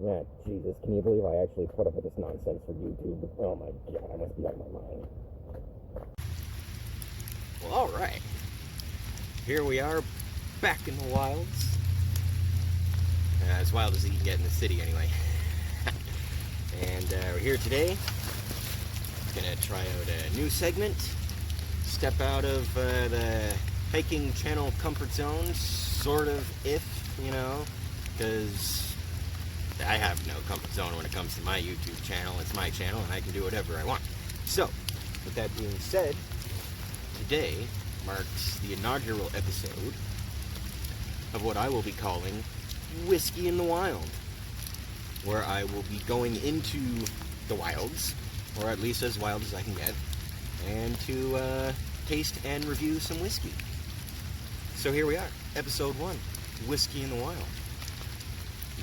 Yeah, Jesus, can you believe I actually put up with this nonsense for YouTube? Oh my god, I must be out of my mind. Well, alright. Here we are, back in the wilds. As wild as you can get in the city, anyway. And we're here today. Gonna try out a new segment. Step out of the hiking channel comfort zone, sort of, if, you know, because I have no comfort zone when it comes to my YouTube channel. It's my channel and I can do whatever I want. So, with that being said, today marks the inaugural episode of what I will be calling Whiskey in the Wild, where I will be going into the wilds, or at least as wild as I can get, and to taste and review some whiskey. So here we are, episode 1, Whiskey in the Wild.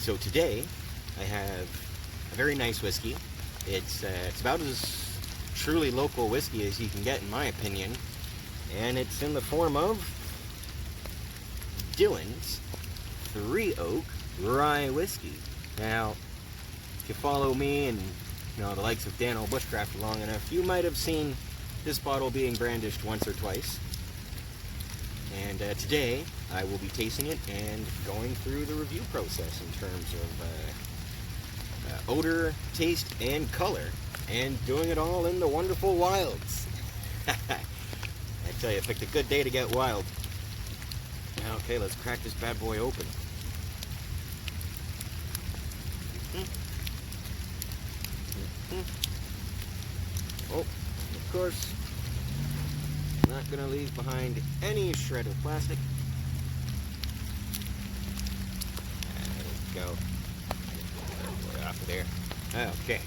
So today, I have a very nice whiskey. It's about as truly local whiskey as you can get, in my opinion, and it's in the form of Dillon's 3 Oak Rye Whiskey. Now, if you follow me and the likes of Dan Bushcraft long enough, you might have seen this bottle being brandished once or twice. And today, I will be tasting it and going through the review process in terms of odor, taste, and color, and doing it all in the wonderful wilds. I tell you, I picked a good day to get wild. Okay, let's crack this bad boy open. Oh, of course, not going to leave behind any shred of plastic. There we go. Off of there. Okay.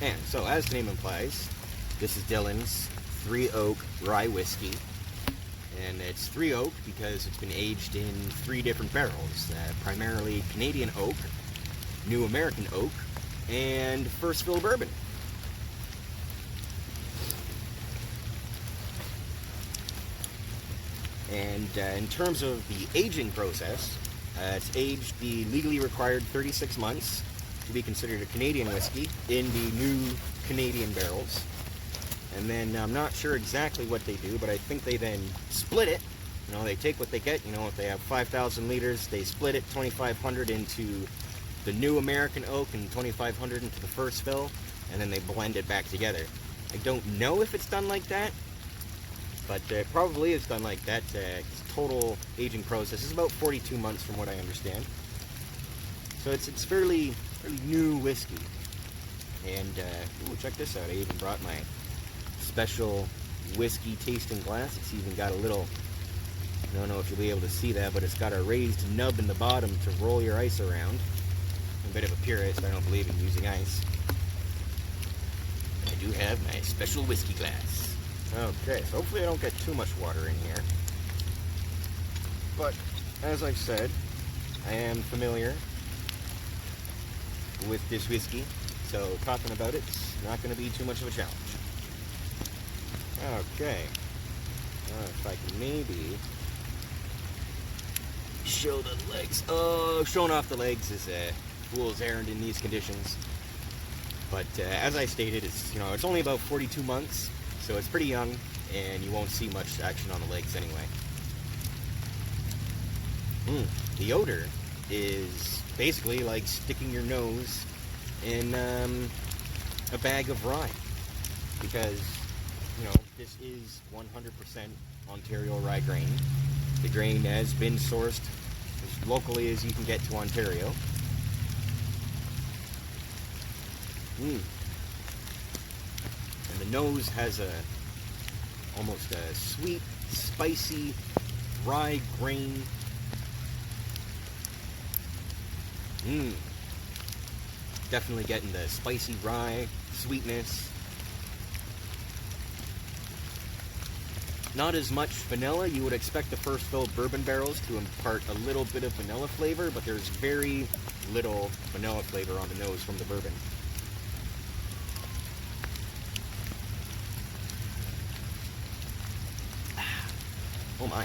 And so, as the name implies, this is Dillon's 3 Oak Rye Whiskey. And it's 3 Oak because it's been aged in 3 different barrels. Primarily Canadian oak, New American oak, and first fill bourbon. And in terms of the aging process, it's aged the legally required 36 months to be considered a Canadian whiskey in the new Canadian barrels. And then I'm not sure exactly what they do, but I think they then split it. They take what they get. If they have 5,000 liters, they split it 2,500 into the New American oak and 2,500 into the first fill, and then they blend it back together. I don't know if it's done like that, but probably it's done like that. Total aging process is about 42 months from what I understand. So it's fairly new whiskey. And check this out. I even brought my special whiskey tasting glass. It's even got a little, I don't know if you'll be able to see that, but it's got a raised nub in the bottom to roll your ice around. I'm a bit of a purist. I don't believe in using ice. I do have my special whiskey glass. Okay, so hopefully I don't get too much water in here. But, as I've said, I am familiar with this whiskey, so talking about it's not going to be too much of a challenge. Okay. If I can maybe show the legs. Oh, showing off the legs is a fool's errand in these conditions. But as I stated, it's only about 42 months, so it's pretty young, and you won't see much action on the legs anyway. The odor is basically like sticking your nose in a bag of rye, because this is 100% Ontario rye grain. The grain has been sourced as locally as you can get to Ontario. And the nose has almost a sweet, spicy rye grain. Definitely getting the spicy rye sweetness. Not as much vanilla. You would expect the first fill bourbon barrels to impart a little bit of vanilla flavor, but there's very little vanilla flavor on the nose from the bourbon. Oh my.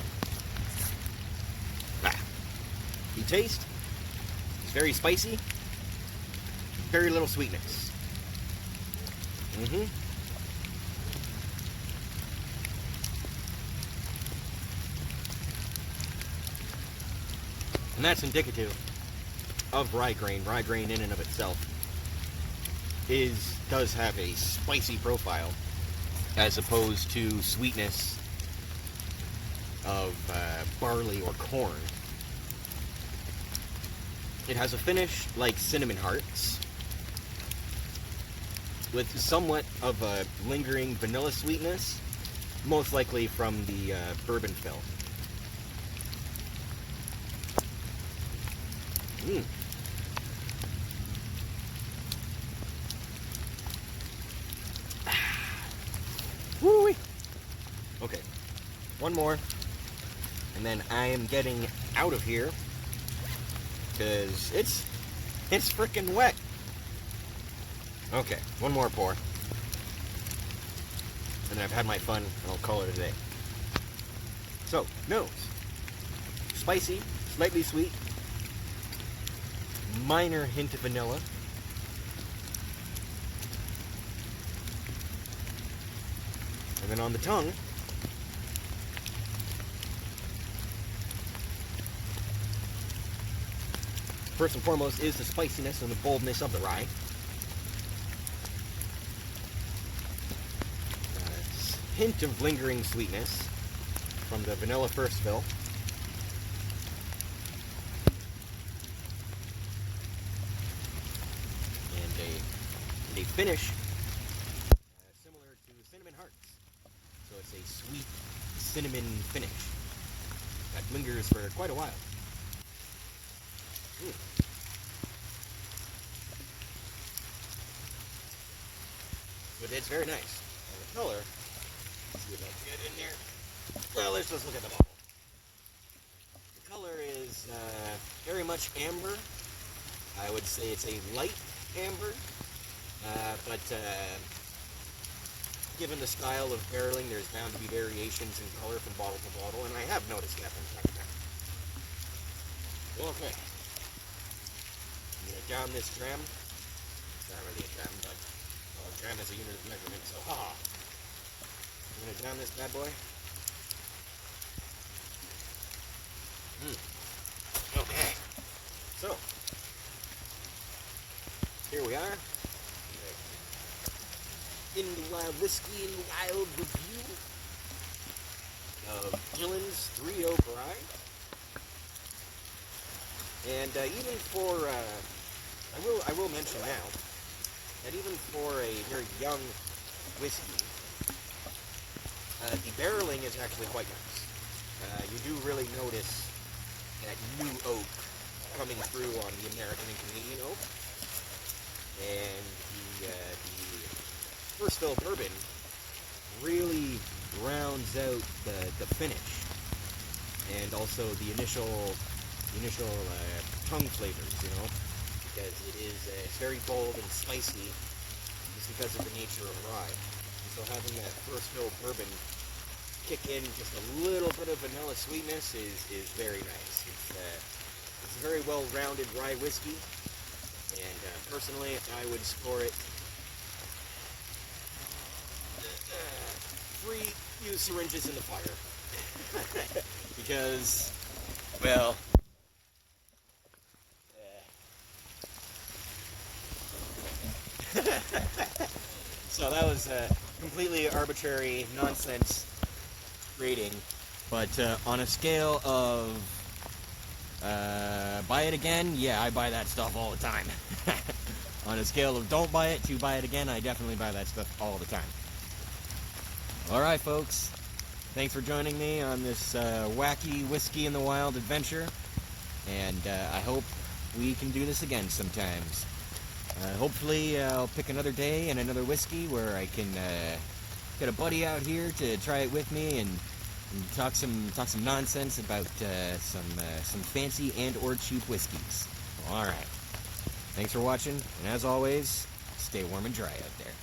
The taste is very spicy. very little sweetness. And that's indicative of rye grain. Rye grain in and of itself does have a spicy profile, as opposed to sweetness of barley or corn. It has a finish like cinnamon hearts, with somewhat of a lingering vanilla sweetness, most likely from the bourbon fill. Woo-wee. Okay, one more, and then I am getting out of here because it's freaking wet. Okay, one more pour, and then I've had my fun, and I'll call it a day. So, nose, spicy, slightly sweet, minor hint of vanilla. And then on the tongue, first and foremost is the spiciness and the boldness of the rye. Hint of lingering sweetness from the vanilla first fill. And a finish similar to cinnamon hearts. So it's a sweet cinnamon finish that lingers for quite a while. But it's very nice. And the color, let's see if I can get in there. Well, let's just look at the bottle. The color is very much amber. I would say it's a light amber. But given the style of barreling, there's bound to be variations in color from bottle to bottle, and I have noticed that from time to time. Okay. I'm going to down this dram. It's not really a dram, but a dram is a unit of measurement, so ha! I'm going to down this bad boy. Okay. So, here we are. In the Wild Whiskey and Wild review of Dillon's 3 Oak Rye. And even for, I will mention now, that even for a very young whiskey, the barreling is actually quite nice. You do really notice that new oak coming through on the American and Canadian oak. And the first fill bourbon really rounds out the finish, and also the initial tongue flavors, because it's very bold and spicy just because of the nature of rye. And so having that first fill bourbon kick in just a little bit of vanilla sweetness is very nice. It's a very well-rounded rye whiskey, and personally I would score it 3 used syringes in the fire. Because, well, so that was a completely arbitrary nonsense rating, but on a scale of buy it again, yeah, I buy that stuff all the time. On a scale of don't buy it to buy it again, I definitely buy that stuff all the time. Alright folks, thanks for joining me on this wacky Whiskey in the Wild adventure, and I hope we can do this again sometimes. Hopefully I'll pick another day and another whiskey where I can get a buddy out here to try it with me and talk some nonsense about some fancy and or cheap whiskeys. Alright, thanks for watching, and as always, stay warm and dry out there.